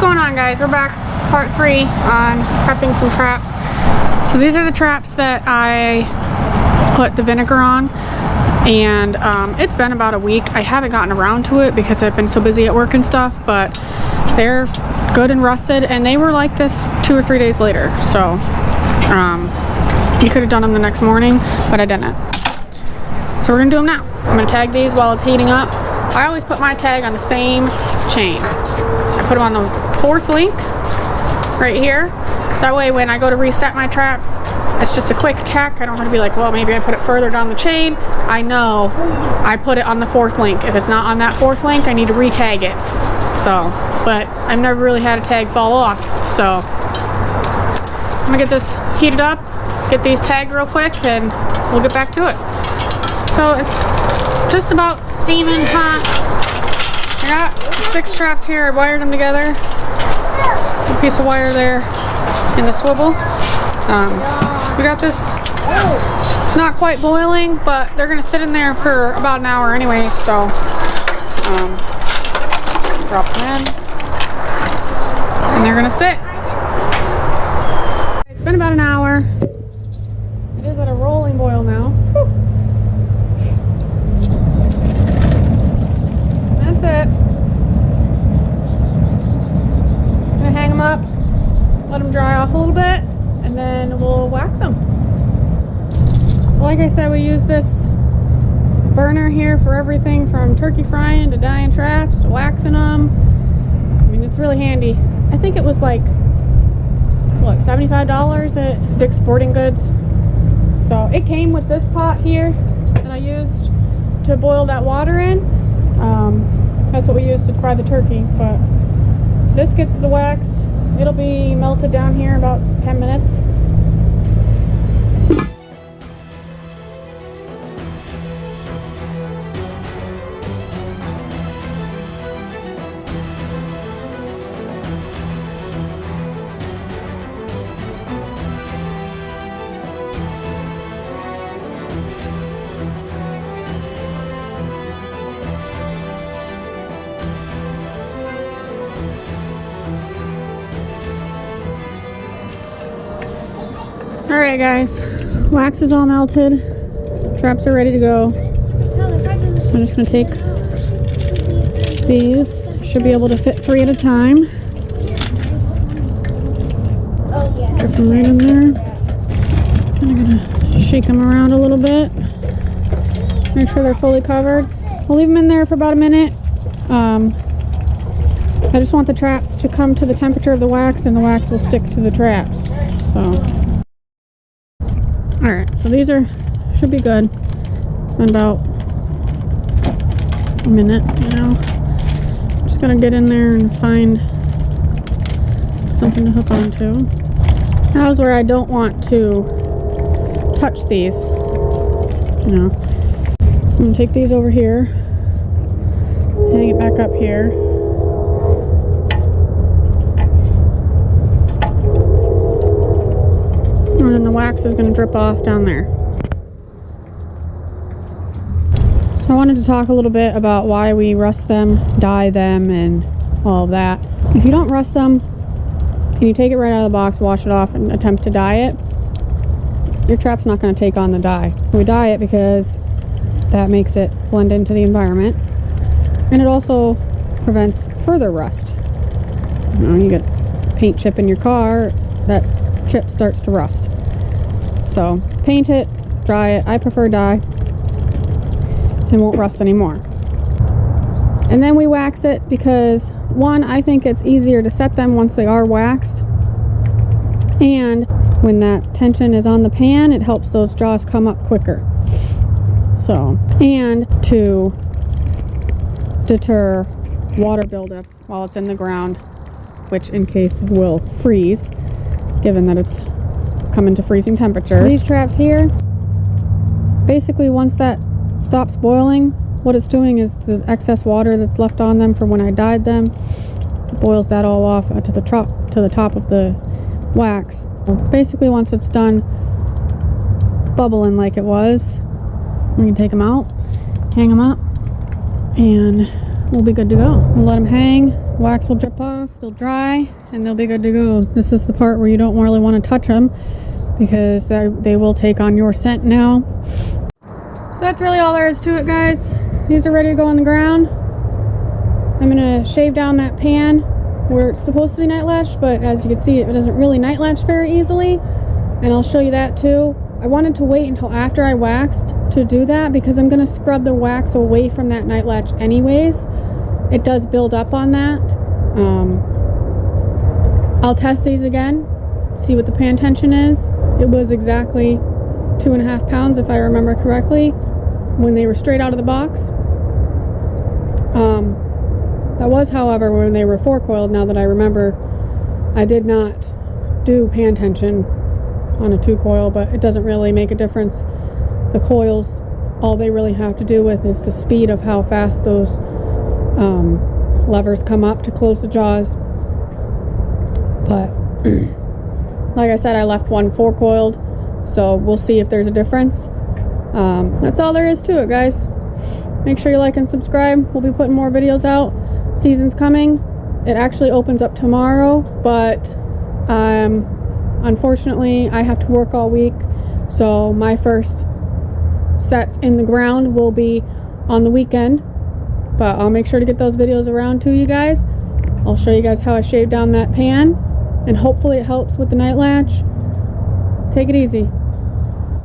going on, guys? We're back, part 3 on prepping some traps. So these are the traps that I put the vinegar on, and it's been about a week. I haven't gotten around to it because I've been so busy at work and stuff, but they're good and rusted, and they were like this 2 or 3 days later. So you could have done them the next morning, but I didn't. So we're gonna do them now. I'm gonna tag these while it's heating up. I always put my tag on the same chain. I put them on the 4th link right here. That way when I go to reset my traps, it's just a quick check. I don't have to be like, well, maybe I put it further down the chain. I know I put it on the 4th link. If it's not on that 4th link, I need to re-tag it. So, but I've never really had a tag fall off. So I'm gonna get this heated up, get these tagged real quick, and we'll get back to it. So it's just about steaming hot. I got 6 traps here. I wired them together. A piece of wire there in the swivel. We got this. It's not quite boiling, but they're gonna sit in there for about an hour anyways. So drop them in, and they're gonna sit. It's been about an hour. It is at a rolling boil now. Whew. That's it. I'm gonna hang them up, let them dry off a little bit, and then we'll wax them. Like I said, we use this burner here for everything from turkey frying to dyeing traps to waxing them. I mean, it's really handy. I think it was like, what, $75 at Dick's Sporting Goods. So it came with this pot here that I used to boil that water in. That's what we used to fry the turkey, but this gets the wax. It'll be melted down here in about 10 minutes. Alright guys, wax is all melted, traps are ready to go. I'm just going to take these, should be able to fit 3 at a time. Drop them right in there. I'm going to shake them around a little bit, make sure they're fully covered. I'll leave them in there for about a minute. I just want the traps to come to the temperature of the wax, and the wax will stick to the traps. So. Alright, so these should be good. It's been about a minute, you know. Just gotta get in there and find something to hook onto. Now's where I don't want to touch these, you know. So I'm gonna take these over here, hang it back up here. And then the wax is going to drip off down there. So I wanted to talk a little bit about why we rust them, dye them, and all of that. If you don't rust them, and you take it right out of the box, wash it off, and attempt to dye it, your trap's not going to take on the dye. We dye it because that makes it blend into the environment, and it also prevents further rust. You know, you get paint chip in your car, that chip starts to rust. So paint it, dry it. I prefer dye. It won't rust anymore. And then we wax it because, one, I think it's easier to set them once they are waxed, and when that tension is on the pan, it helps those jaws come up quicker. So, and to deter water buildup while it's in the ground, which in case will freeze, given that it's coming to freezing temperatures. These traps here, basically once that stops boiling, what it's doing is the excess water that's left on them from when I dyed them, it boils that all off to the top of the wax. Basically once it's done bubbling like it was, we can take them out, hang them up, and we'll be good to go. We'll let them hang wax will drip off, they'll dry, and they'll be good to go. This is the part where you don't really want to touch them because they will take on your scent now. So that's really all there is to it, guys. These are ready to go on the ground. I'm gonna shave down that pan where it's supposed to be night latched, but as you can see, it doesn't really night latch very easily, and I'll show you that too. I wanted to wait until after I waxed to do that because I'm gonna scrub the wax away from that night latch anyways. It does build up on that. I'll test these again, see what the pan tension is. It was exactly 2.5 pounds if I remember correctly when they were straight out of the box. That was, however, when they were 4-coiled. Now that I remember, I did not do pan tension on a 2-coil, but it doesn't really make a difference. The coils, all they really have to do with is the speed of how fast those levers come up to close the jaws. But like I said, I left one 4-coiled, so we'll see if there's a difference. That's all there is to it, guys. Make sure you like and subscribe. We'll be putting more videos out. Season's coming. It actually opens up tomorrow, but unfortunately I have to work all week, so my first sets in the ground will be on the weekend, but I'll make sure to get those videos around to you guys. I'll show you guys how I shaved down that pan, and hopefully it helps with the night latch. Take it easy.